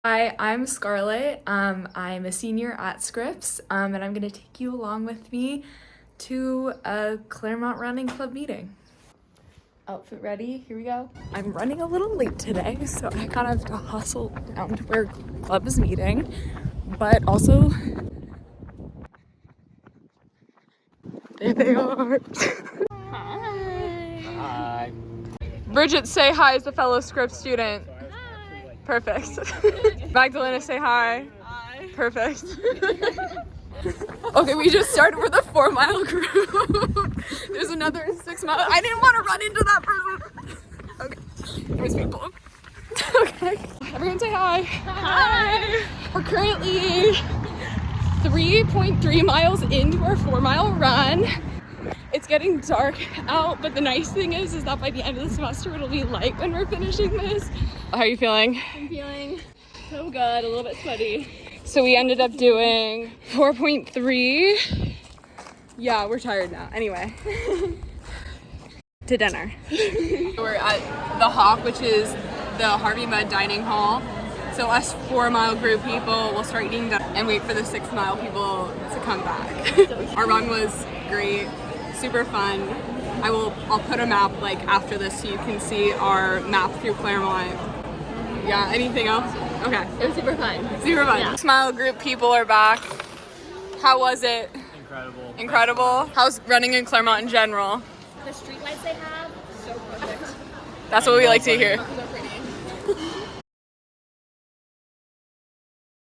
Hi, I'm Scarlette. I'm a senior at Scripps, and I'm gonna take you along with me to a Claremont Running Club meeting. Outfit ready, here we go. I'm running a little late today, so I kind of have to hustle down to where club is meeting, but also, there they are. Hi. Hi. Bridget, say hi as a fellow Scripps student. Hi. Perfect. Magdalena, say hi. Hi. Perfect. Okay, we just started with a 4-mile group. There's another 6 mile. I didn't want to run into that person. Okay, there's people. Okay, everyone say hi. Hi. We're currently 3.3 miles into our 4-mile run. It's getting dark out, but the nice thing is that by the end of the semester, it'll be light when we're finishing this. How are you feeling? I'm feeling so good, a little bit sweaty. So we ended up doing 4.3. Yeah, we're tired now. Anyway, to dinner. We're at the Hawk, which is the Harvey Mudd Dining Hall. So us 4-mile group people will start eating and wait for the 6-mile people to come back. Our run was great, super fun. I'll put a map like after this so you can see our map through Claremont. Yeah, anything else? Okay. It was super fun. Super fun. Yeah. 6-mile group people are back. How was it? Incredible. Incredible. How's running in Claremont in general? The street lights they have, so perfect. That's what we like to hear. So pretty.